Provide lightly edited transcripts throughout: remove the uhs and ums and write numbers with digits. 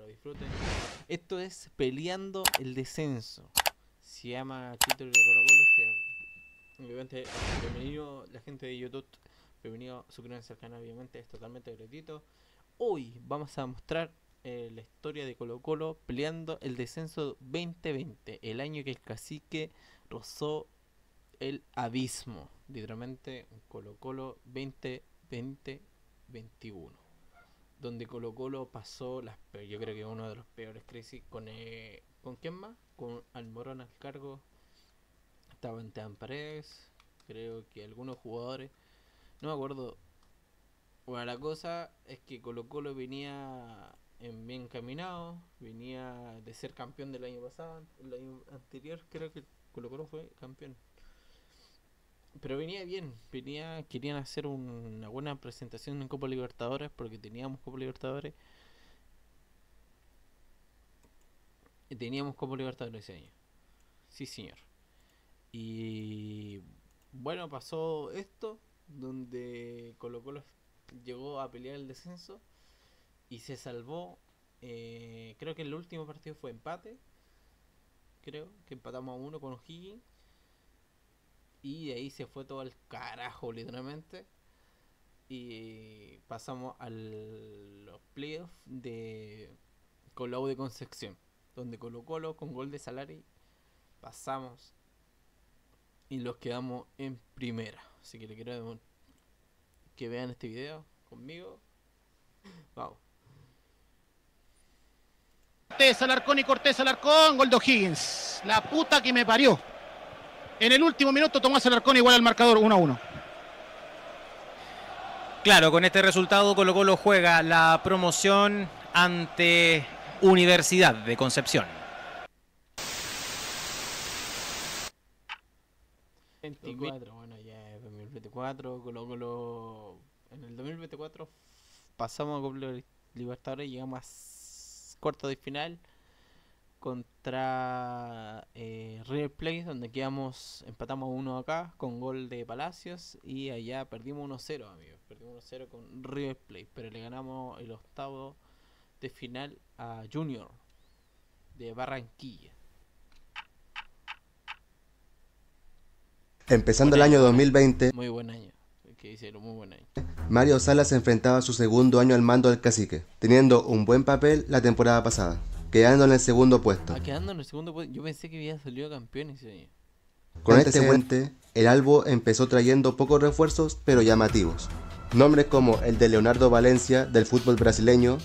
lo disfruten. Esto es Peleando el Descenso. Se llama título de Colo Colo. Obviamente, bienvenido la gente de YouTube. Bienvenido, suscríbanse al canal, obviamente es totalmente gratuito. Hoy vamos a mostrar la historia de Colo Colo peleando el descenso 2020. El año que el cacique rozó el abismo. Literalmente Colo Colo 2020-21. Donde Colo Colo pasó yo creo que uno de los peores crisis ¿con quién más? Con Almorón al cargo. Estaba en Tean Paredes. Creo que algunos jugadores. No me acuerdo. Bueno, la cosa es que Colo Colo venía bien caminado. Venía de ser campeón del año pasado. El año anterior creo que Colo Colo fue campeón. Pero venía bien, querían hacer una buena presentación en Copa Libertadores porque teníamos Copa Libertadores. Teníamos Copa Libertadores ese año. Sí, señor. Y bueno, pasó esto, donde Colo Colo llegó a pelear el descenso y se salvó. Creo que el último partido fue empate. Creo que empatamos a uno con O'Higgins. Y de ahí se fue todo al carajo, literalmente. Y pasamos a los playoffs de Colo de Concepción, donde Colo Colo con gol de Salari pasamos y los quedamos en primera. Así que le quiero que vean este video conmigo. Vamos. Cortés Alarcón, gol de O'Higgins. La puta que me parió. En el último minuto Tomás Alarcón igual al marcador 1-1. Claro, con este resultado Colo Colo juega la promoción ante Universidad de Concepción. 24, bueno, ya es 2024. Colo Colo en el 2024 pasamos a Copa Libertadores, llegamos a cuartos de final contra River Plate, donde empatamos 1 acá con gol de Palacios, y allá perdimos 1-0, amigos. Perdimos 1-0 con River Plate, pero le ganamos el octavo de final a Junior de Barranquilla. Empezando el año 2020, muy buen año, que hicieron muy buen año. Mario Salas se enfrentaba a su segundo año al mando del cacique, teniendo un buen papel la temporada pasada, quedando en el segundo puesto. Quedando en el segundo puesto, yo pensé que había salido campeón ese año. Con este puente, el Albo empezó trayendo pocos refuerzos, pero llamativos. Nombres como el de Leonardo Valencia, del fútbol brasileño.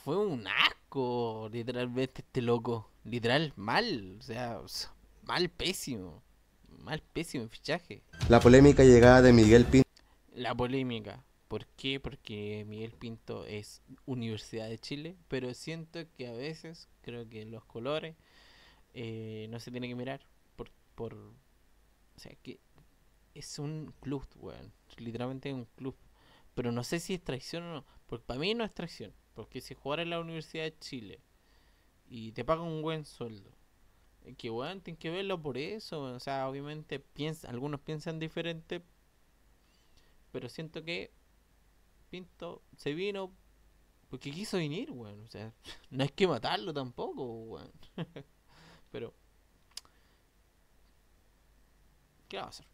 Fue un asco, literalmente, este loco. Literal, mal, o sea, pésimo fichaje. La polémica llegada de Miguel Pinto. La polémica, ¿por qué? Porque Miguel Pinto es Universidad de Chile, pero siento que a veces, creo que los colores no se tiene que mirar o sea, que es un club, weón. Literalmente es un club. Pero no sé si es traición o no. Porque para mí no es traición. Porque si jugar en la Universidad de Chile y te pagan un buen sueldo, que weón, tienen que verlo por eso. O sea, obviamente algunos piensan diferente. Pero siento que Pinto se vino porque quiso venir, weón. O sea, no hay que matarlo tampoco, weón. Pero ¿qué va a hacer?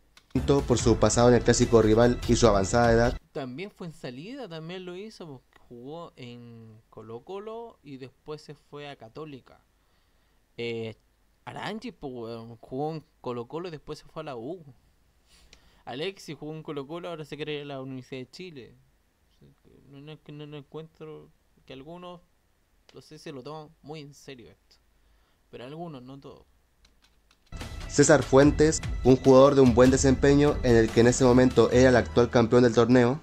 Por su pasado en el clásico rival y su avanzada edad. También fue en salida, también lo hizo, porque jugó en Colo Colo y después se fue a Católica. Aranchi, pues, jugó en Colo Colo y después se fue a la U. Alexis jugó en Colo Colo, ahora se quiere ir a la Universidad de Chile. No encuentro que algunos, no sé, se lo toman muy en serio esto. Pero algunos, no todos. César Fuentes, un jugador de un buen desempeño en el que en ese momento era el actual campeón del torneo.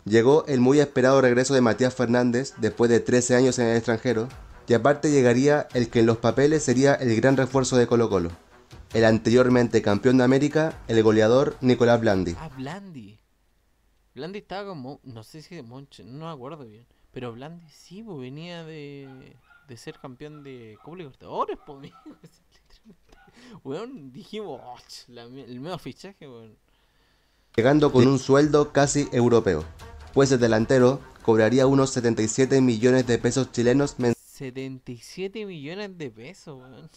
Llegó el muy esperado regreso de Matías Fernández después de 13 años en el extranjero, y aparte llegaría el que en los papeles sería el gran refuerzo de Colo Colo, el anteriormente campeón de América, el goleador Nicolás Blandi. Blandi. Blandi estaba como, no sé si de Monche, no me acuerdo bien, pero Blandi sí, pues venía de ser campeón de Copa Libertadores, pues, amigo. Weón, dijimos, el medio fichaje, weón. Llegando con un sueldo casi europeo. pues el delantero cobraría unos 77 millones de pesos chilenos 77 millones de pesos, weón.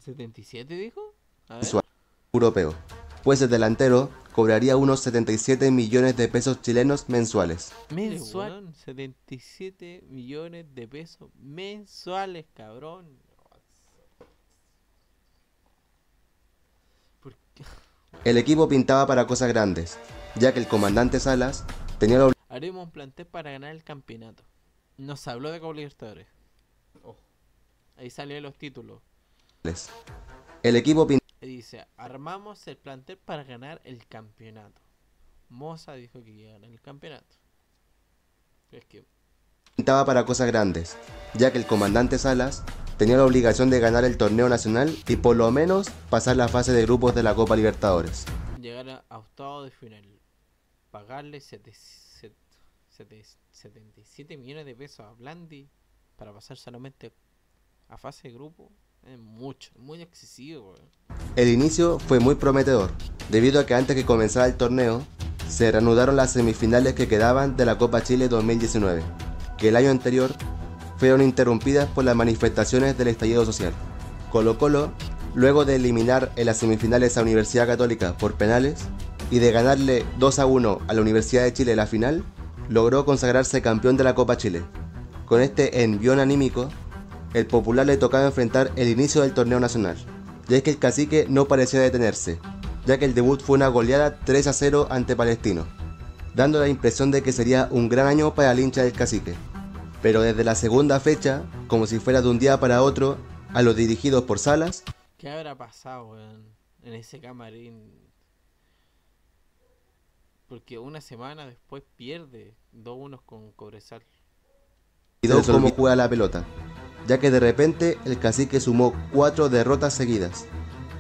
¿77 dijo? A ver. mensuales europeo, pues el delantero cobraría unos 77 millones de pesos chilenos mensuales. Mensual. Weón, 77 millones de pesos mensuales, cabrón. ¿Por qué? El equipo pintaba para cosas grandes, ya que el comandante Salas tenía la Haremos un plantel para ganar el campeonato. Nos habló de Copa Libertadores. Oh. Ahí salieron los títulos. El equipo Y dice, armamos el plantel para ganar el campeonato. Moza dijo que iba a ganar el campeonato. Es que pintaba para cosas grandes, ya que el comandante Salas tenía la obligación de ganar el torneo nacional y por lo menos pasar la fase de grupos de la Copa Libertadores. llegar a octavo de final. Pagarle 77 millones de pesos a Blandi para pasar solamente a fase de grupo. Es mucho, muy excesivo, weón. El inicio fue muy prometedor, debido a que antes que comenzara el torneo, se reanudaron las semifinales que quedaban de la Copa Chile 2019, que el año anterior fueron interrumpidas por las manifestaciones del estallido social. Colo-Colo, luego de eliminar en las semifinales a Universidad Católica por penales y de ganarle 2-1 a la Universidad de Chile en la final, logró consagrarse campeón de la Copa Chile. Con este envión anímico, el Popular le tocaba enfrentar el inicio del torneo nacional, y es que el Cacique no parecía detenerse, ya que el debut fue una goleada 3-0 ante Palestino, dando la impresión de que sería un gran año para el hincha del Cacique. Pero desde la segunda fecha, como si fuera de un día para otro, a los dirigidos por Salas, ¿Qué habrá pasado, weón, en ese camarín? Porque una semana después pierde 2-1 con Cobresal. olvidó cómo juega la pelota, ya que de repente el Cacique sumó 4 derrotas seguidas,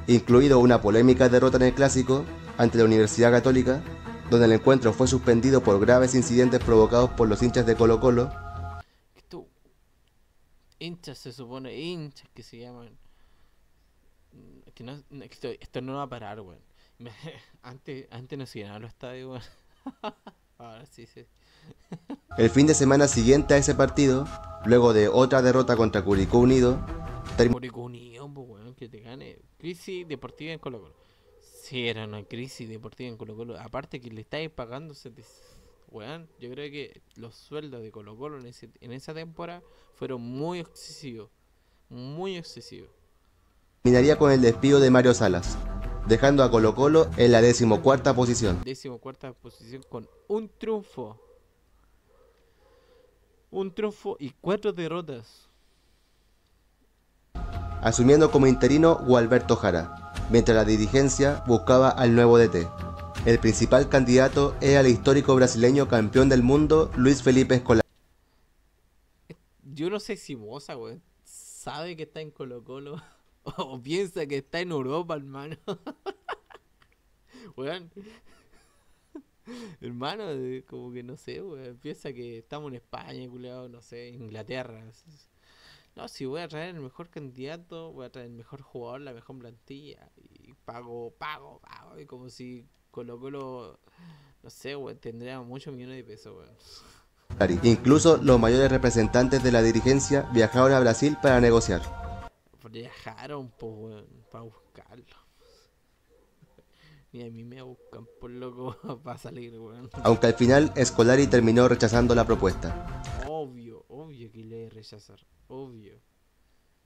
incluido una polémica derrota en el Clásico ante la Universidad Católica, donde el encuentro fue suspendido por graves incidentes provocados por los hinchas de Colo-Colo. Estos hinchas se supone, hinchas que se llaman. Que no, esto no va a parar, weón. Antes no se llenaban los estadios, weón. Ahora sí. El fin de semana siguiente a ese partido, luego de otra derrota contra Curicó Unido, Curicó Unido, pues, weón, que te gane. Crisis deportiva en Colo-Colo. Sí, era una crisis deportiva en Colo-Colo. Aparte que le estáis pagando, weón, yo creo que los sueldos de Colo-Colo en esa temporada fueron muy excesivos. Muy excesivos. terminaría con el despido de Mario Salas, dejando a Colo-Colo en la 14ª posición. 14ª posición con un triunfo. Un triunfo y 4 derrotas. Asumiendo como interino Gualberto Jara, mientras la dirigencia buscaba al nuevo DT. El principal candidato era el histórico brasileño campeón del mundo Luis Felipe Scolari. Yo no sé si Moza, weón, sabe que está en Colo-Colo o piensa que está en Europa, hermano. Weón. Hermano, como que no sé, weón. Piensa que estamos en España, culiado, no sé, Inglaterra. No, si voy a traer el mejor candidato, voy a traer el mejor jugador, la mejor plantilla. Y pago. Y como si Colo-Colo, no sé, weón, tendría muchos millones de pesos, weón. Incluso los mayores representantes de la dirigencia viajaron a Brasil para negociar. Viajaron, pues, weón, para buscarlo. Ni a mí me buscan por loco para salir, weón. Aunque al final Scolari terminó rechazando la propuesta. Obvio que le voy a rechazar. Obvio,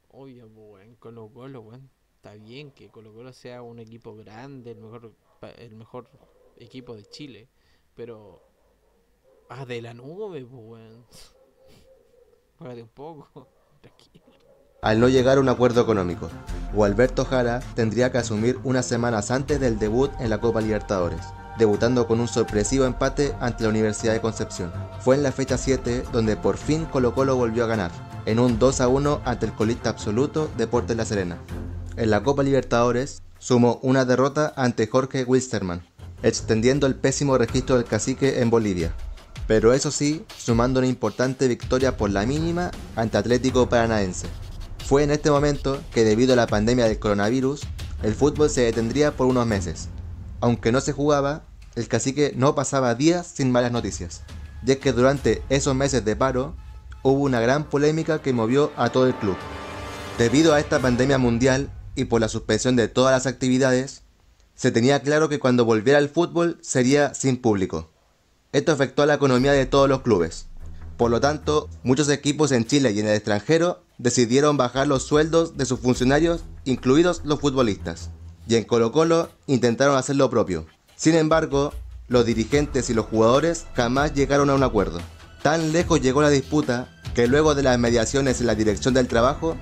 pues, weón. Colo-Colo, weón. Está bien que Colo-Colo sea un equipo grande, el mejor equipo de Chile. Pero de la nube, pues, weón. Págate un poco. Tranquilo. Al no llegar a un acuerdo económico, Gualberto Jara tendría que asumir unas semanas antes del debut en la Copa Libertadores, debutando con un sorpresivo empate ante la Universidad de Concepción. Fue en la fecha 7 donde por fin Colo-Colo volvió a ganar, en un 2-1 ante el colista absoluto Deportes La Serena. En la Copa Libertadores sumó una derrota ante Jorge Wilstermann, extendiendo el pésimo registro del Cacique en Bolivia, pero eso sí, sumando una importante victoria por la mínima ante Atlético Paranaense. Fue en este momento que, debido a la pandemia del coronavirus, el fútbol se detendría por unos meses, Aunque no se jugaba, el cacique no pasaba días sin malas noticias. Y es que durante esos meses de paro, hubo una gran polémica que movió a todo el club. Debido a esta pandemia mundial y por la suspensión de todas las actividades, se tenía claro que cuando volviera el fútbol sería sin público. Esto afectó a la economía de todos los clubes. Por lo tanto, muchos equipos en Chile y en el extranjero decidieron bajar los sueldos de sus funcionarios, incluidos los futbolistas. Y en Colo-Colo intentaron hacer lo propio. Sin embargo, los dirigentes y los jugadores jamás llegaron a un acuerdo. Tan lejos llegó la disputa que luego de las mediaciones en la dirección del trabajo,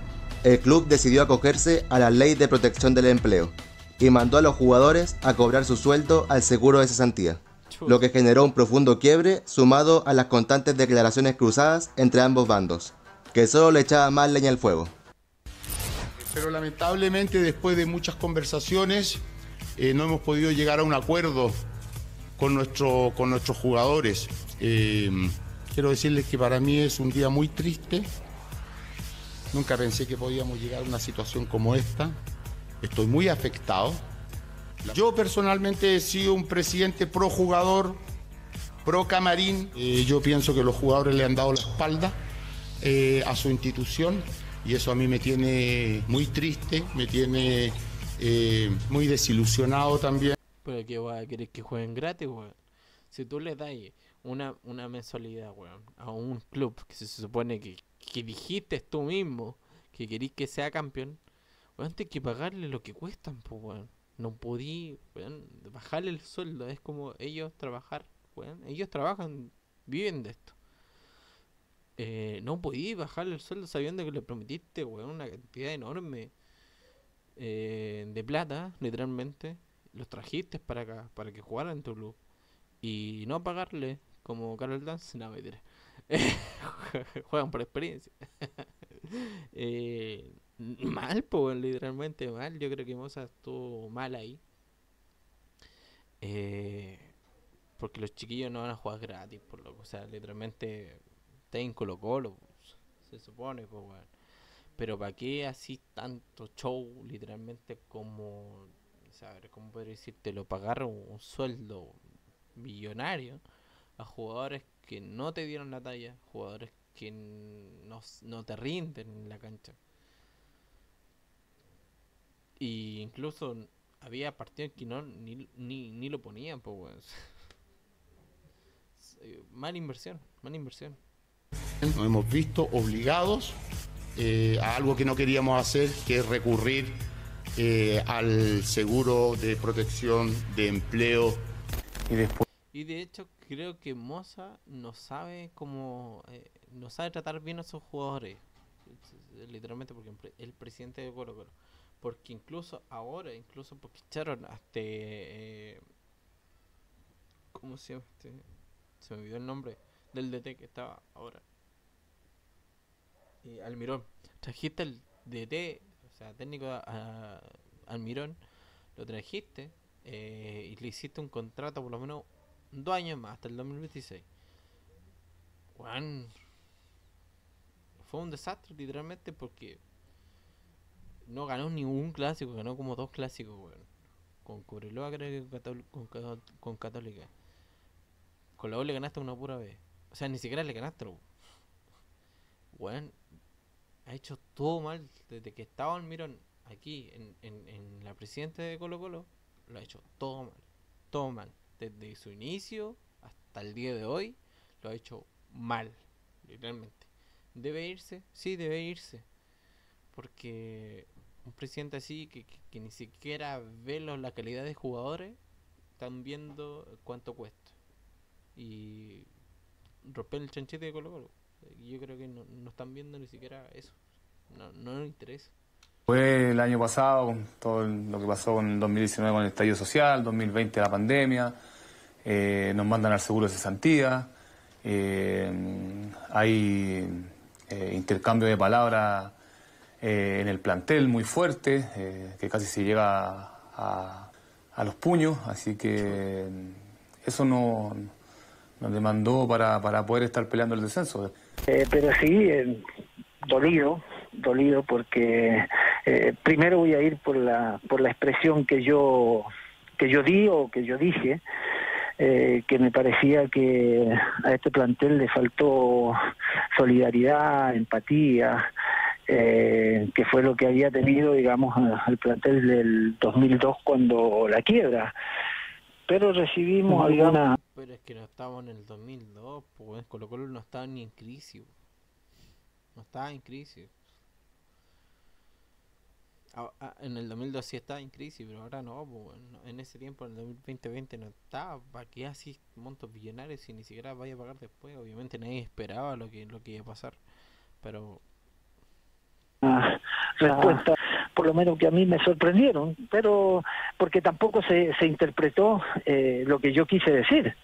el club decidió acogerse a la ley de protección del empleo y mandó a los jugadores a cobrar su sueldo al seguro de cesantía, lo que generó un profundo quiebre sumado a las constantes declaraciones cruzadas entre ambos bandos, que solo le echaba más leña al fuego. Pero lamentablemente después de muchas conversaciones no hemos podido llegar a un acuerdo con nuestros jugadores. Quiero decirles que para mí es un día muy triste. Nunca pensé que podíamos llegar a una situación como esta. Estoy muy afectado. Yo personalmente he sido un presidente pro jugador, pro camarín. Yo pienso que los jugadores le han dado la espalda a su institución y eso a mí me tiene muy triste, me tiene muy desilusionado también. Pero que va a querer que jueguen gratis, weón. Si tú le das una mensualidad, weón, a un club que se supone que dijiste tú mismo que querís que sea campeón, weón, tienes que pagarle lo que cuestan, pues, weón. No podí, weón, bajarle el sueldo. Es como ellos trabajar, weón. Ellos trabajan, viven de esto. No podí bajarle el sueldo sabiendo que le prometiste, weón, una cantidad enorme de plata, literalmente. Los trajiste para acá, para que jugaran en tu club. Y no pagarle, como Carol Dance, no me diré. Juegan por experiencia. Mal, pues, literalmente mal. Yo creo que Moza estuvo mal ahí. Porque los chiquillos no van a jugar gratis, por loco. O sea, literalmente está en Colo-Colo, pues, se supone, pues, bueno. Pero ¿para qué así tanto show, literalmente, como, ¿sabes? ¿Cómo podría decirte? Lo pagaron un sueldo millonario a jugadores que no te dieron la talla, jugadores que no te rinden en la cancha. Y incluso había partidos que ni lo ponían, pues, bueno. Mala inversión. Nos hemos visto obligados a algo que no queríamos hacer, que es recurrir al seguro de protección de empleo. Y de hecho creo que Moza no sabe cómo, no sabe tratar bien a sus jugadores, literalmente, porque el presidente de Colo-Colo, porque incluso ahora, porque echaron hasta ¿cómo se llama se me olvidó el nombre del DT que estaba ahora, Almirón. Trajiste al DT, o sea, técnico Almirón, lo trajiste y le hiciste un contrato por lo menos 2 años más, hasta el 2026. Juan, fue un desastre literalmente, porque no ganó ningún clásico, ganó como 2 clásicos, weón. Con Cobreloa, creo que con Católica. Con la U le ganaste una pura vez. O sea, ni siquiera le ganaste, weón. Ha hecho todo mal desde que estaba Almirón aquí en la presidenta de Colo-Colo. Lo ha hecho todo mal. Desde su inicio hasta el día de hoy lo ha hecho mal, literalmente. ¿Debe irse? Sí, debe irse. Porque un presidente así que ni siquiera ve la calidad de jugadores, están viendo cuánto cuesta. Y romper el chanchete de Colo-Colo. Yo creo que no están viendo ni siquiera eso. No les interesa. Fue el año pasado, todo lo que pasó en el 2019 con el estallido social, 2020 la pandemia, nos mandan al seguro de cesantía, hay intercambio de palabras en el plantel muy fuerte, que casi se llega a los puños, así que eso nos demandó para poder estar peleando el descenso. Pero sí, dolido porque primero voy a ir por la expresión que yo que yo di o que yo dije, que me parecía que a este plantel le faltó solidaridad, empatía, que fue lo que había tenido, digamos, al plantel del 2002 cuando la quiebra. Pero recibimos alguna... Pero es que no estábamos en el 2002, pues Colo-Colo no estaba ni en crisis. No estaba en crisis. En el 2002 sí estaba en crisis, pero ahora no, pues, en ese tiempo, en el 2020 no estaba. ¿Para qué así montos billonarios y ni siquiera vaya a pagar después? Obviamente nadie esperaba lo que iba a pasar, pero... respuesta, por lo menos que a mí me sorprendieron, pero porque tampoco se interpretó lo que yo quise decir.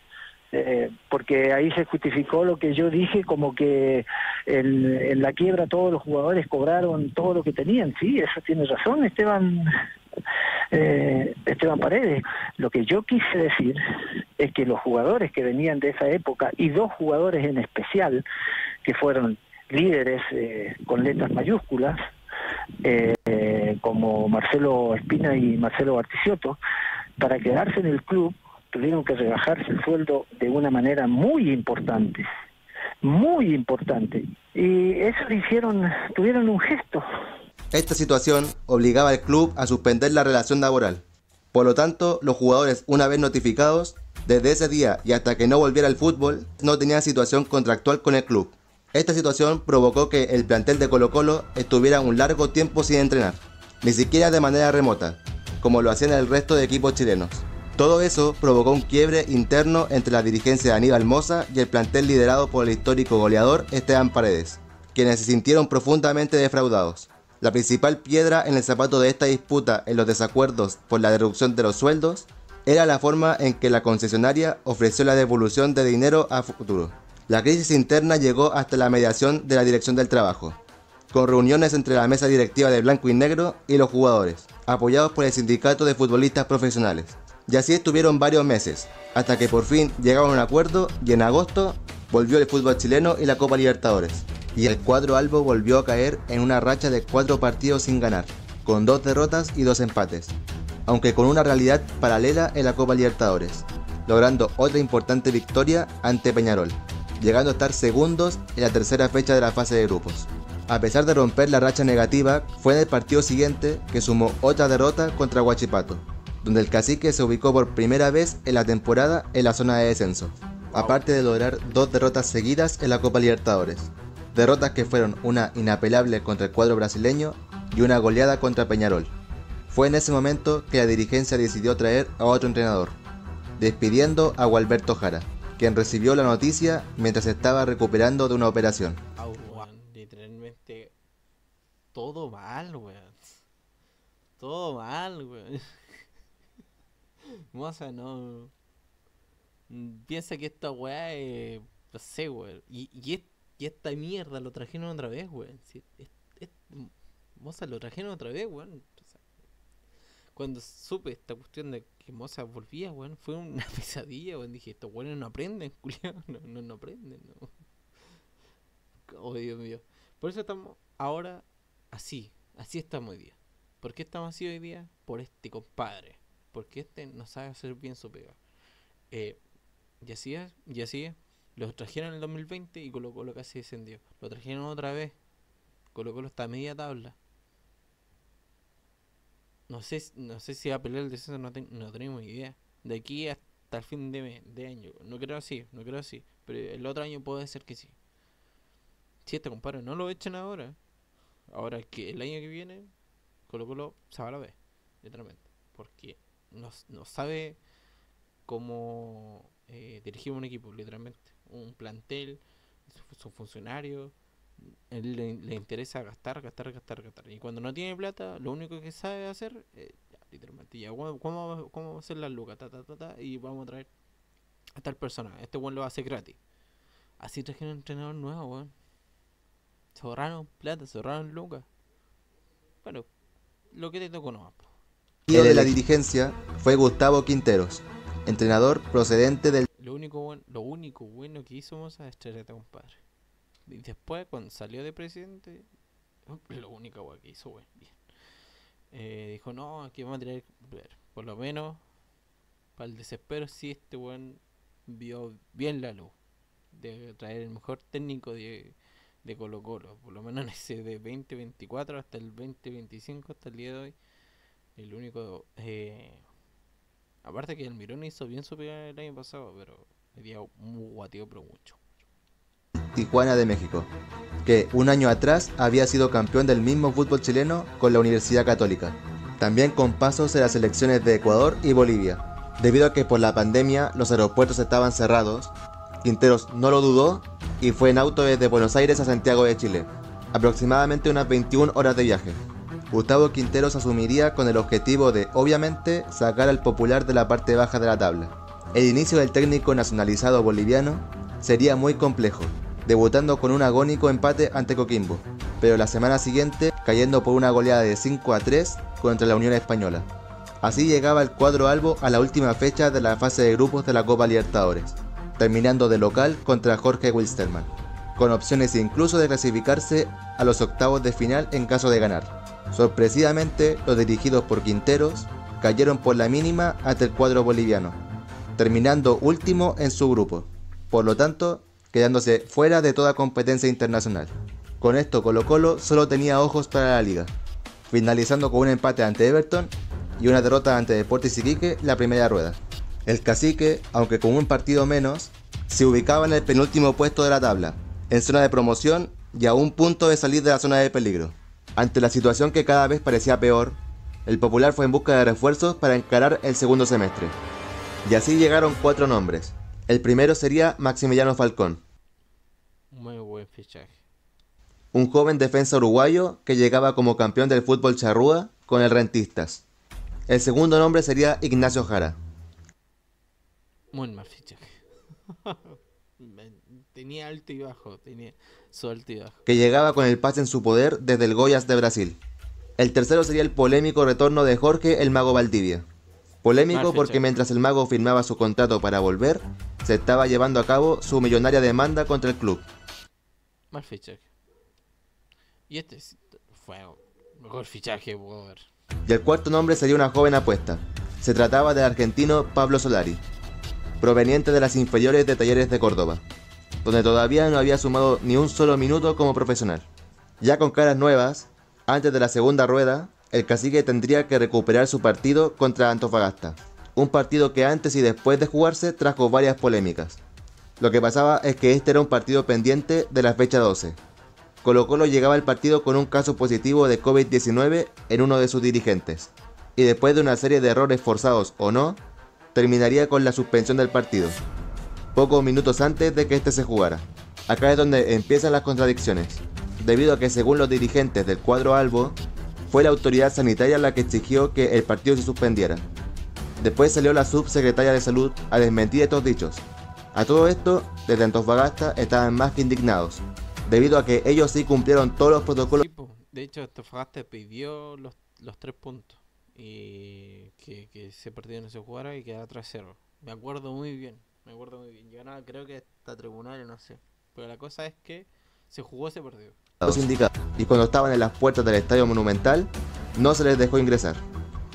Porque ahí se justificó lo que yo dije, como que en la quiebra todos los jugadores cobraron todo lo que tenían. Sí, eso tiene razón Esteban Paredes. Lo que yo quise decir es que los jugadores que venían de esa época, y dos jugadores en especial, que fueron líderes con letras mayúsculas, como Marcelo Espina y Marcelo Bartichotto, para quedarse en el club tuvieron que rebajarse el sueldo de una manera muy importante, y eso tuvieron un gesto. Esta situación obligaba al club a suspender la relación laboral. Por lo tanto, los jugadores, una vez notificados, desde ese día y hasta que no volviera al fútbol, no tenían situación contractual con el club. Esta situación provocó que el plantel de Colo-Colo estuviera un largo tiempo sin entrenar, ni siquiera de manera remota, como lo hacían el resto de equipos chilenos. Todo eso provocó un quiebre interno entre la dirigencia de Aníbal Mosa y el plantel liderado por el histórico goleador Esteban Paredes, quienes se sintieron profundamente defraudados. La principal piedra en el zapato de esta disputa en los desacuerdos por la reducción de los sueldos era la forma en que la concesionaria ofreció la devolución de dinero a futuro. La crisis interna llegó hasta la mediación de la dirección del trabajo, con reuniones entre la mesa directiva de Blanco y Negro y los jugadores, apoyados por el sindicato de futbolistas profesionales. Y así estuvieron varios meses, hasta que por fin llegaron a un acuerdo y en agosto volvió el fútbol chileno y la Copa Libertadores. Y el cuadro albo volvió a caer en una racha de 4 partidos sin ganar, con 2 derrotas y 2 empates, aunque con una realidad paralela en la Copa Libertadores, logrando otra importante victoria ante Peñarol, llegando a estar segundos en la tercera fecha de la fase de grupos. A pesar de romper la racha negativa, fue en el partido siguiente que sumó otra derrota contra Huachipato, donde el cacique se ubicó por primera vez en la temporada en la zona de descenso, aparte de lograr 2 derrotas seguidas en la Copa Libertadores. Derrotas que fueron una inapelable contra el cuadro brasileño y una goleada contra Peñarol. Fue en ese momento que la dirigencia decidió traer a otro entrenador, despidiendo a Gualberto Jara, quien recibió la noticia mientras estaba recuperando de una operación. Literalmente todo mal, weón. Todo mal, weón. Moza, no. Piensa que esta weá es. No sé, weón. Y esta mierda lo trajeron otra vez, weón. Sí, Moza, lo trajeron otra vez, weón. O sea, cuando supe esta cuestión de que Moza volvía, weón, fue una pesadilla, weón. Dije, estos weones no aprenden, culiao. No aprenden, no. Oh, Dios mío. Por eso estamos ahora así. Así estamos hoy día. ¿Por qué estamos así hoy día? Por este compadre. Porque este no sabe hacer bien su pega. Y así es. Los trajeron en el 2020 y Colo-Colo casi descendió. Lo trajeron otra vez. Colo-Colo está a media tabla. No sé si va a pelear el descenso, no tenemos idea. De aquí hasta el fin de año. No creo así. Pero el otro año puede ser que sí. Si este compadre no lo echan ahora que el año que viene Colo-Colo se va a la B, literalmente. Porque no sabe cómo dirigir un equipo, literalmente. Un plantel, sus funcionarios, él le interesa gastar. Y cuando no tiene plata, lo único que sabe hacer, literalmente, ya, ¿cómo vamos a hacer las lucas? Y vamos a traer a tal persona. Este weón lo hace gratis. Así trajeron un entrenador nuevo, weón. Se ahorraron plata, se ahorraron lucas. Bueno, lo que te tocó nomás. Y de la dirigencia fue Gustavo Quinteros, entrenador procedente del... Lo único bueno que hizo Moza es traer a este compadre. Y después, cuando salió de presidente, lo único que hizo, bien. Dijo, no, aquí vamos a traer, por lo menos, para el desespero, sí, este weón vio bien la luz de traer el mejor técnico de Colo Colo, por lo menos en ese de 2024 hasta el 2025, hasta el día de hoy. El único, aparte que Almirón hizo bien su pega el año pasado, pero había muy guateo, pero mucho. Tijuana de México, que un año atrás había sido campeón del mismo fútbol chileno con la Universidad Católica, también con pasos en las selecciones de Ecuador y Bolivia. Debido a que por la pandemia los aeropuertos estaban cerrados, Quinteros no lo dudó y fue en auto desde Buenos Aires a Santiago de Chile, aproximadamente unas 21 horas de viaje. Gustavo Quinteros asumiría con el objetivo de, obviamente, sacar al Popular de la parte baja de la tabla. El inicio del técnico nacionalizado boliviano sería muy complejo, debutando con un agónico empate ante Coquimbo, pero la semana siguiente cayendo por una goleada de 5-3 contra la Unión Española. Así llegaba el cuadro albo a la última fecha de la fase de grupos de la Copa Libertadores, terminando de local contra Jorge Wilstermann, con opciones incluso de clasificarse a los octavos de final en caso de ganar. Sorpresivamente, los dirigidos por Quinteros cayeron por la mínima ante el cuadro boliviano, terminando último en su grupo, por lo tanto, quedándose fuera de toda competencia internacional. Con esto Colo Colo solo tenía ojos para la liga, finalizando con un empate ante Everton y una derrota ante Deportes Iquique la primera rueda. El Cacique, aunque con un partido menos, se ubicaba en el penúltimo puesto de la tabla, en zona de promoción y a un punto de salir de la zona de peligro. Ante la situación que cada vez parecía peor, el Popular fue en busca de refuerzos para encarar el segundo semestre. Y así llegaron 4 nombres. El primero sería Maximiliano Falcón, Muy buen fichaje. un joven defensa uruguayo que llegaba como campeón del fútbol charrúa con el Rentistas. El segundo nombre sería Ignacio Jara, Muy mal fichaje. Tenía alto y bajo, tenía su alto y bajo. que llegaba con el pase en su poder desde el Goiás de Brasil. El tercero sería el polémico retorno de Jorge el Mago Valdivia. Polémico Mal porque fichaje. mientras el Mago firmaba su contrato para volver, se estaba llevando a cabo su millonaria demanda contra el club. Mal fichaje. Y fue el mejor fichaje que puedo ver. Y el cuarto nombre sería una joven apuesta. Se trataba del argentino Pablo Solari, proveniente de las inferiores de Talleres de Córdoba, donde todavía no había sumado ni un solo minuto como profesional. Ya con caras nuevas, antes de la segunda rueda, el Cacique tendría que recuperar su partido contra Antofagasta, un partido que antes y después de jugarse trajo varias polémicas. Lo que pasaba es que este era un partido pendiente de la fecha 12. Colo Colo llegaba al partido con un caso positivo de COVID-19 en uno de sus dirigentes, y después de una serie de errores forzados o no, terminaría con la suspensión del partido, pocos minutos antes de que este se jugara. Acá es donde empiezan las contradicciones, debido a que según los dirigentes del cuadro albo, fue la autoridad sanitaria la que exigió que el partido se suspendiera. Después salió la subsecretaria de salud a desmentir estos dichos. A todo esto, desde Antofagasta estaban más que indignados, debido a que ellos sí cumplieron todos los protocolos. Sí, po. De hecho, Antofagasta pidió los 3 puntos. Y que ese partido no se jugara y quedara 3-0. Me acuerdo muy bien. Llegaron, creo que hasta tribunales, no sé. Pero la cosa es que se jugó ese partido. Indicados, y cuando estaban en las puertas del Estadio Monumental, no se les dejó ingresar.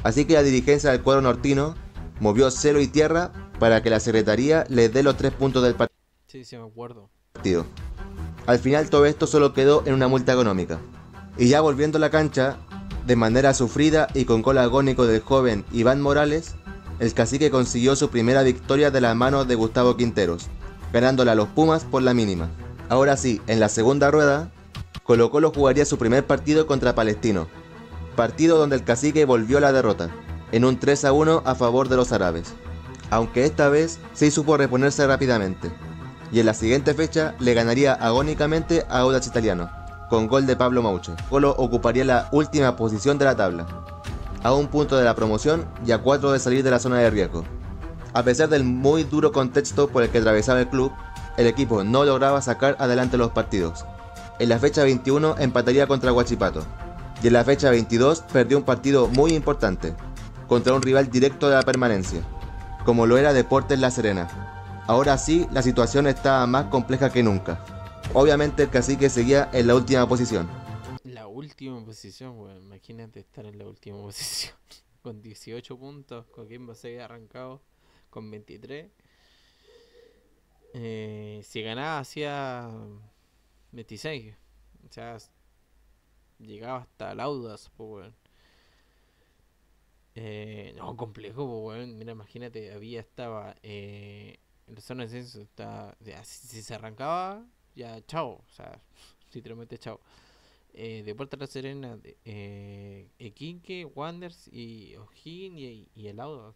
Así que la dirigencia del cuadro nortino movió cielo y tierra para que la secretaría les dé los 3 puntos del Sí, me acuerdo. partido. Al final todo esto solo quedó en una multa económica. Y ya volviendo a la cancha, de manera sufrida y con gol agónico del joven Iván Morales, el Cacique consiguió su primera victoria de la mano de Gustavo Quinteros, ganándole a los Pumas por la mínima. Ahora sí, en la segunda rueda, Colo Colo jugaría su primer partido contra Palestino, partido donde el Cacique volvió a la derrota, en un 3-1 a favor de los árabes, aunque esta vez sí supo reponerse rápidamente, y en la siguiente fecha le ganaría agónicamente a Audax Italiano, con gol de Pablo Mauche. Colo ocuparía la última posición de la tabla, a un punto de la promoción y a 4 de salir de la zona de riesgo. A pesar del muy duro contexto por el que atravesaba el club, el equipo no lograba sacar adelante los partidos. En la fecha 21 empataría contra Huachipato, y en la fecha 22 perdió un partido muy importante, contra un rival directo de la permanencia, como lo era Deportes La Serena. Ahora sí, la situación estaba más compleja que nunca. Obviamente el Cacique seguía en la última posición. La última posición, weón. Imagínate estar en la última posición. Con 18 puntos, Coquimbo se había arrancado con 23. Si ganaba hacía 26. O sea, llegaba hasta el Audax, pues, weón. No, complejo, pues, weón. Mira, imagínate, estaba en la zona de descenso, ya, si se arrancaba, ya, chao. O sea, literalmente chao. Deportes La Serena, Iquique, Wanderers y O'Higgins y el Audax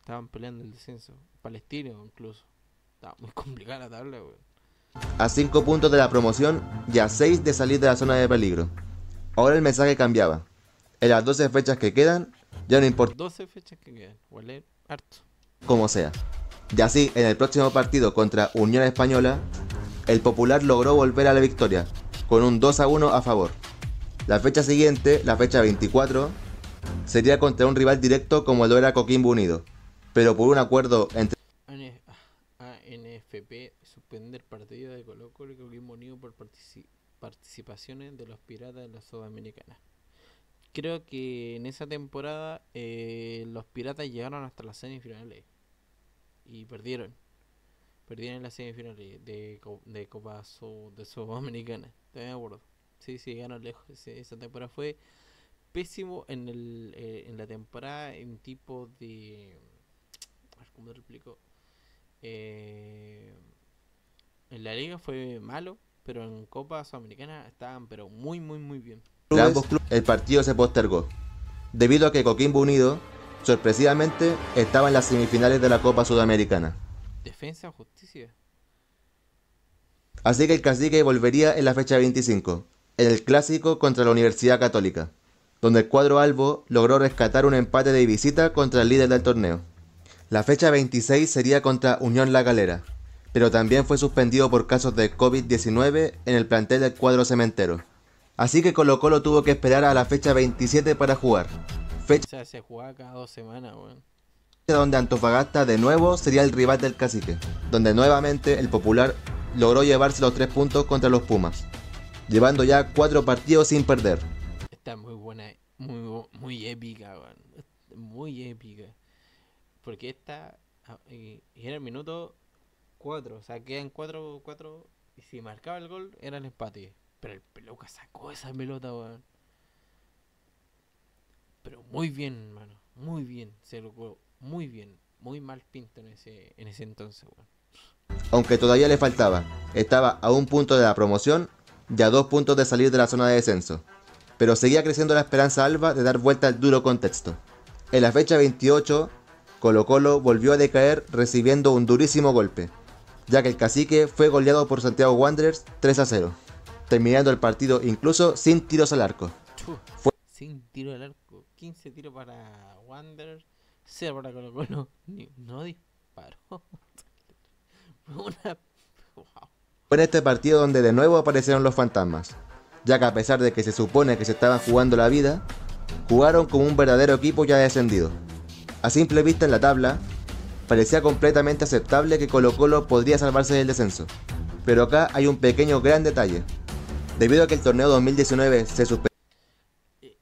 estaban peleando el descenso. Palestino incluso. Estaba muy complicada la tabla, weón. A 5 puntos de la promoción y a 6 de salir de la zona de peligro. Ahora el mensaje cambiaba. En las 12 fechas que quedan, ya no importa 12 fechas que quedan. Huele harto. cómo sea. Y así, en el próximo partido contra Unión Española, el Popular logró volver a la victoria, con un 2-1 a favor. La fecha siguiente, la fecha 24, sería contra un rival directo como lo era Coquimbo Unido, pero por un acuerdo entre ANFP suspender partido de Colo-Colo y Coquimbo Unido por participaciones de los Piratas de la Sudamericana. Creo que en esa temporada los Piratas llegaron hasta las semifinales y perdieron. Perdieron en las semifinales de Copa de Sudamericana. Estoy de acuerdo. Sí, llegaron lejos. Esa temporada fue pésimo en la temporada en tipo de... A ver, ¿cómo te lo explico? En la liga fue malo, pero en Copa Sudamericana estaban pero muy bien. ambos clubes, el partido se postergó, debido a que Coquimbo Unido, sorpresivamente, estaba en las semifinales de la Copa Sudamericana. Defensa o Justicia. Así que el Cacique volvería en la fecha 25, en el clásico contra la Universidad Católica, donde el cuadro albo logró rescatar un empate de visita contra el líder del torneo. La fecha 26 sería contra Unión La Calera, pero también fue suspendido por casos de COVID-19 en el plantel del cuadro cementero. Así que Colo-Colo tuvo que esperar a la fecha 27 para jugar, fecha O sea, se jugaba cada 2 semanas, weón. donde Antofagasta de nuevo sería el rival del Cacique, donde nuevamente el Popular logró llevarse los 3 puntos contra los Pumas, llevando ya 4 partidos sin perder. Está muy buena, muy épica, weón. Muy épica. Porque era el minuto 4, o sea, quedan 4, y si marcaba el gol era el empate. Pero el Peluca sacó esa pelota, weón. Pero muy bien, mano. Muy bien. Se logró muy bien. Muy mal pinto en ese entonces, weón. Aunque todavía le faltaba, estaba a 1 punto de la promoción y a 2 puntos de salir de la zona de descenso. Pero seguía creciendo la esperanza alba de dar vuelta al duro contexto. En la fecha 28, Colo-Colo volvió a decaer recibiendo un durísimo golpe, ya que el Cacique fue goleado por Santiago Wanderers 3-0, terminando el partido incluso sin tiros al arco. Sin tiro al arco. 15 tiros para Wander, 0 para Colo-Colo. No disparó. Wow. Fue en este partido donde de nuevo aparecieron los fantasmas, ya que a pesar de que se supone que se estaban jugando la vida, jugaron como un verdadero equipo ya descendido. A simple vista en la tabla, parecía completamente aceptable que Colo-Colo podría salvarse del descenso. Pero acá hay un pequeño gran detalle. Debido a que el torneo 2019 se suspendió,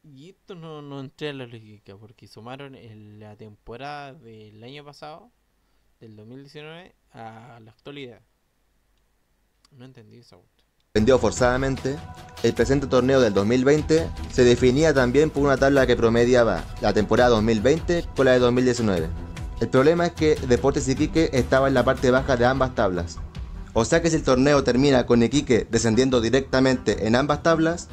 Y esto no entré en la lógica, porque sumaron la temporada del año pasado, del 2019, a la actualidad. No entendí esa cuestión. forzadamente, el presente torneo del 2020 se definía también por una tabla que promediaba la temporada 2020 con la de 2019. El problema es que Deportes Iquique estaba en la parte baja de ambas tablas. O sea que si el torneo termina con Iquique descendiendo directamente en ambas tablas,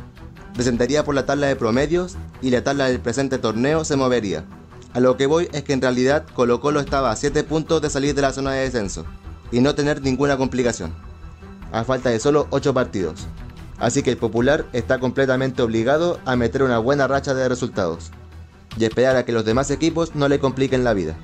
descendería por la tabla de promedios y la tabla del presente torneo se movería. A lo que voy es que en realidad Colo-Colo estaba a 7 puntos de salir de la zona de descenso y no tener ninguna complicación, a falta de solo 8 partidos. Así que el Popular está completamente obligado a meter una buena racha de resultados y esperar a que los demás equipos no le compliquen la vida.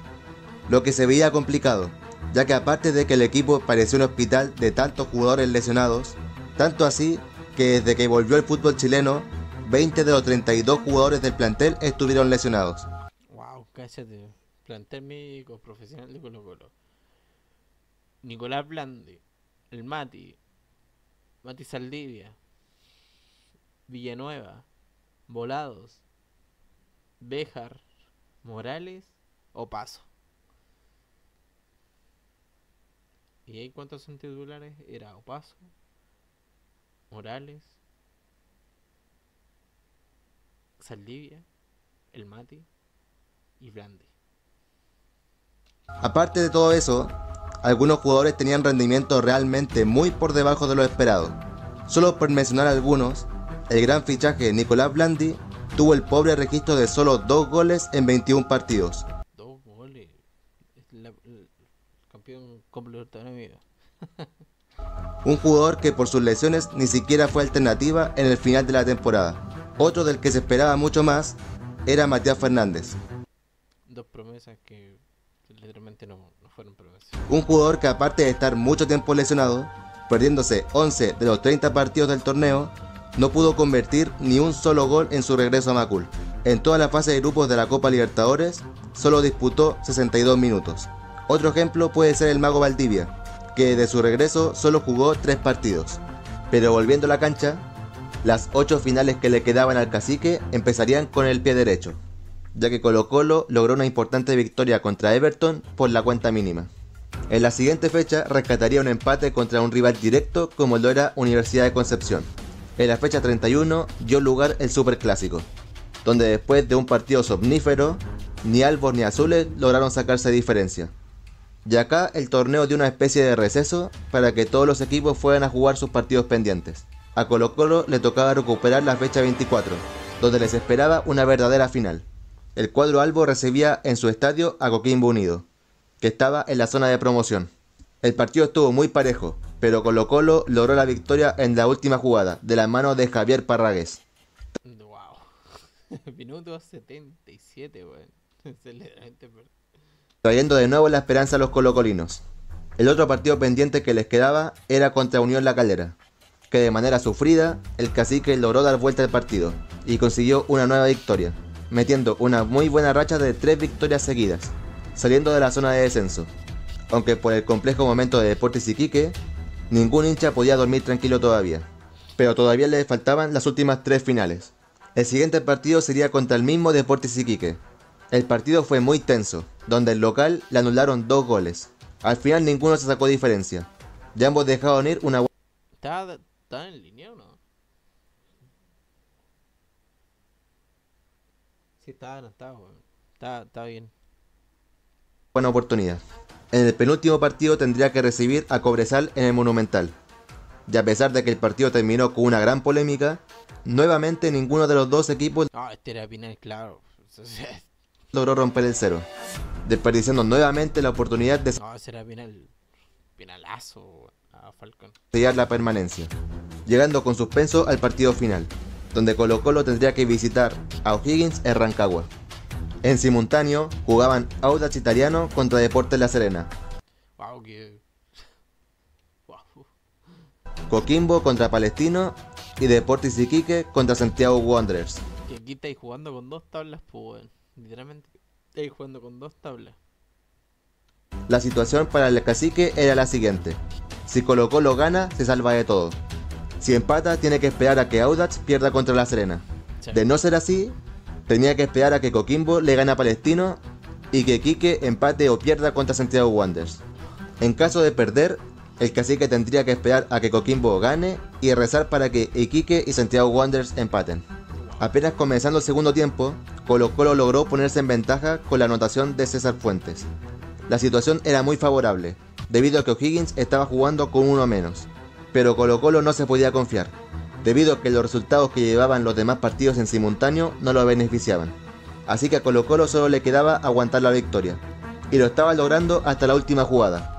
Lo que se veía complicado, ya que aparte de que el equipo parecía un hospital de tantos jugadores lesionados, tanto así que desde que volvió el fútbol chileno, 20 de los 32 jugadores del plantel estuvieron lesionados. Wow, cállate. Plantel médico profesional de Colo-Colo. Nicolás Blandi, el Mati Saldivia, Villanueva, Volados, Béjar, Morales o Paso. ¿Y ahí cuántos son titulares? Era Opaso, Morales, Saldivia, el Mati y Blandi. Aparte de todo eso, algunos jugadores tenían rendimiento realmente muy por debajo de lo esperado. Solo por mencionar algunos, el gran fichaje Nicolás Blandi tuvo el pobre registro de solo 2 goles en 21 partidos. 2 goles. Es el campeón Copa Libertadores de mi vida. Un jugador que por sus lesiones ni siquiera fue alternativa en el final de la temporada. Otro del que se esperaba mucho más era Matías Fernández. 2 promesas que literalmente no fueron promesas. Un jugador que aparte de estar mucho tiempo lesionado, perdiéndose 11 de los 30 partidos del torneo, no pudo convertir ni un solo gol en su regreso a Macul. En toda la fase de grupos de la Copa Libertadores, solo disputó 62 minutos. Otro ejemplo puede ser el Mago Valdivia, que de su regreso solo jugó 3 partidos. Pero volviendo a la cancha, las 8 finales que le quedaban al Cacique empezarían con el pie derecho, ya que Colo-Colo logró una importante victoria contra Everton por la cuenta mínima. En la siguiente fecha rescataría un empate contra un rival directo como lo era Universidad de Concepción. En la fecha 31 dio lugar el Superclásico, donde después de un partido somnífero, ni albos ni azules lograron sacarse diferencia. Y acá el torneo dio una especie de receso para que todos los equipos fueran a jugar sus partidos pendientes. A Colo-Colo le tocaba recuperar la fecha 24, donde les esperaba una verdadera final. El cuadro albo recibía en su estadio a Coquimbo Unido, que estaba en la zona de promoción. El partido estuvo muy parejo, pero Colo-Colo logró la victoria en la última jugada, de la mano de Javier Parragués. Wow. Minuto 77, weón. Excelente. Trayendo de nuevo la esperanza a los colocolinos. El otro partido pendiente que les quedaba era contra Unión La Calera, que de manera sufrida, el Cacique logró dar vuelta al partido y consiguió una nueva victoria, metiendo una muy buena racha de 3 victorias seguidas, saliendo de la zona de descenso. Aunque por el complejo momento de Deportes Iquique, ningún hincha podía dormir tranquilo todavía, pero todavía le faltaban las últimas 3 finales. El siguiente partido sería contra el mismo Deportes Iquique. El partido fue muy tenso, donde el local le anularon 2 goles. Al final ninguno se sacó diferencia, y ambos dejaron ir una ¿Está en línea o no? Sí, está bien. buena oportunidad. En el penúltimo partido tendría que recibir a Cobresal en el Monumental. Y a pesar de que el partido terminó con una gran polémica, nuevamente ninguno de los dos equipos Este era final, claro. logró romper el cero, desperdiciando nuevamente la oportunidad de Ese era penalazo a Falcón. sellar la permanencia, llegando con suspenso al partido final, donde Colo-Colo tendría que visitar a O'Higgins en Rancagua. En simultáneo jugaban Audax Italiano contra Deportes La Serena, Wow, que... Wow. Coquimbo contra Palestino y Deportes Iquique contra Santiago Wanderers. Que aquí estáis jugando con 2 tablas, pues, weón. Literalmente estáis jugando con 2 tablas. La situación para el Cacique era la siguiente: si Colo-Colo gana, se salva de todo. Si empata, tiene que esperar a que Audax pierda contra La Serena. Sí. De no ser así, tenía que esperar a que Coquimbo le gane a Palestino y que Iquique empate o pierda contra Santiago Wanderers. En caso de perder, el Cacique tendría que esperar a que Coquimbo gane y rezar para que Iquique y Santiago Wanderers empaten. Apenas comenzando el segundo tiempo, Colo-Colo logró ponerse en ventaja con la anotación de César Fuentes. La situación era muy favorable, debido a que O'Higgins estaba jugando con uno menos, pero Colo-Colo no se podía confiar, debido a que los resultados que llevaban los demás partidos en simultáneo no lo beneficiaban. Así que a Colo-Colo solo le quedaba aguantar la victoria, y lo estaba logrando hasta la última jugada.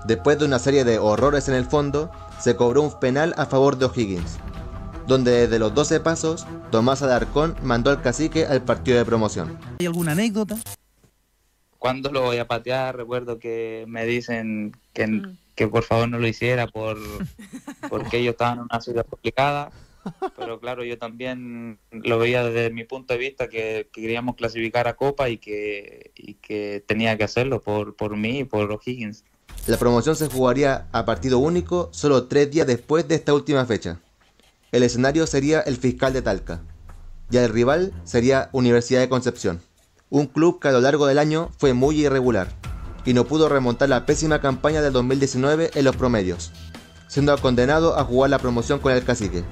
Después de una serie de horrores en el fondo, se cobró un penal a favor de O'Higgins, donde desde los 12 pasos, Tomás Alarcón mandó al Cacique al partido de promoción. ¿Hay alguna anécdota? Cuando lo voy a patear, recuerdo que me dicen que por favor no lo hiciera porque ellos estaban en una situación complicada, pero claro, yo también lo veía desde mi punto de vista que queríamos clasificar a Copa y que tenía que hacerlo por mí y por O'Higgins. La promoción se jugaría a partido único solo 3 días después de esta última fecha. El escenario sería el Fiscal de Talca, y el rival sería Universidad de Concepción, un club que a lo largo del año fue muy irregular, y no pudo remontar la pésima campaña del 2019 en los promedios, siendo condenado a jugar la promoción con el Cacique.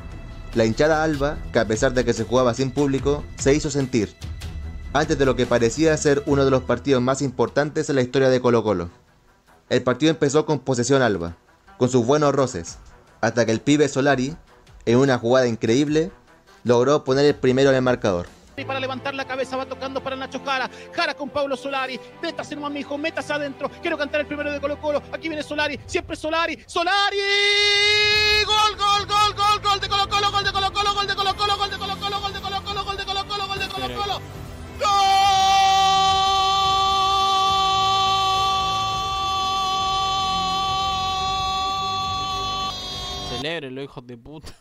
La hinchada alba, que a pesar de que se jugaba sin público, se hizo sentir, antes de lo que parecía ser uno de los partidos más importantes en la historia de Colo-Colo. El partido empezó con posesión alba, con sus buenos roces, hasta que el pibe Solari, en una jugada increíble, logró poner el primero en el marcador. Para levantar la cabeza va tocando para Nacho Jara. Jara con Pablo Solari. Métase nomás, mijo, métase adentro. Quiero cantar el primero de Colo-Colo. Aquí viene Solari, siempre Solari. ¡Solari! ¡Gol, gol, gol, gol, gol de Colo-Colo, gol de Colo-Colo, gol de Colo-Colo, gol de Colo-Colo, gol de Colo-Colo, gol de Colo-Colo, gol de Colo-Colo! ¡Gol! Celébrenlo, hijos de puta.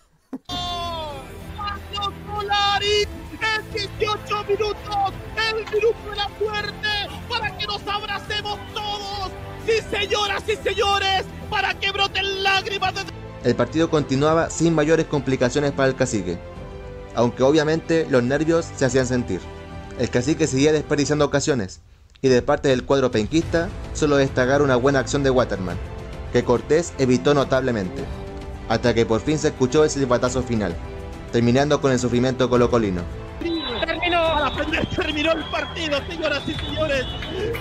Solari en 18 minutos, el minuto de la muerte, para que nos abracemos todos, sí señoras y señores, para que broten lágrimas de... El partido continuaba sin mayores complicaciones para el Cacique, aunque obviamente los nervios se hacían sentir. El Cacique seguía desperdiciando ocasiones, y de parte del cuadro penquista solo destacar una buena acción de Waterman, que Cortés evitó notablemente, hasta que por fin se escuchó el silbatazo final, terminando con el sufrimiento colocolino. Terminó el partido, señoras y señores.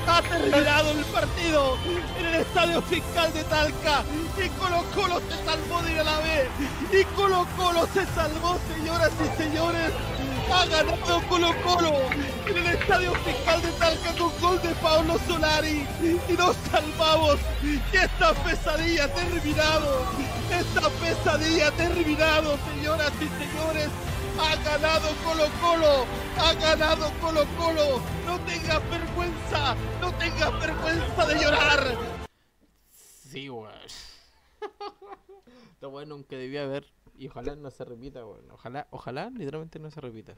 Ha terminado el partido en el Estadio Fiscal de Talca. Y Colo-Colo se salvó de ir a la B. Y Colo-Colo se salvó, señoras y señores. Ha ganado Colo-Colo en el Estadio Fiscal de Talca con gol de Pablo Solari. Y nos salvamos. Y esta pesadilla ha terminado. Esta pesadilla ha terminado, señoras y señores. Ha ganado Colo-Colo, ha ganado Colo-Colo. No tengas vergüenza, no tengas vergüenza de llorar. Sí, weón. Lo bueno nunca debía haber. Y ojalá no se repita, weón. Ojalá literalmente no se repita.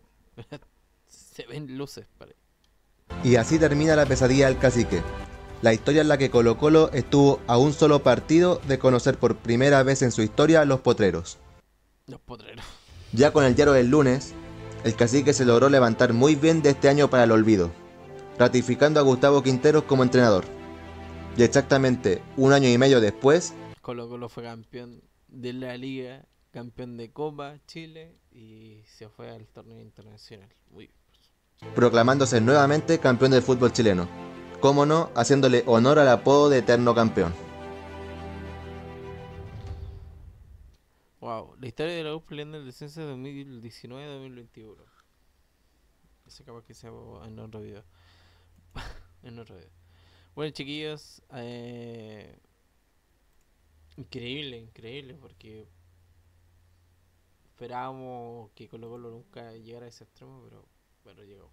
Se ven luces, pare. Y así termina la pesadilla del Cacique. La historia en la que Colo-Colo estuvo a un solo partido de conocer por primera vez en su historia los potreros. Los potreros. Ya con el diario del lunes, el Cacique se logró levantar muy bien de este año para el olvido, ratificando a Gustavo Quinteros como entrenador. Y exactamente un año y medio después, Colo-Colo fue campeón de la Liga, campeón de Copa Chile y se fue al torneo internacional. proclamándose nuevamente campeón del fútbol chileno, cómo no, haciéndole honor al apodo de eterno campeón. Wow, la historia de la U peleando el descenso de 2019-2021. Ese capaz que sea en otro video. En otro video. Bueno, chiquillos, increíble, porque esperábamos que Colo-Colo nunca llegara a ese extremo, pero llegó.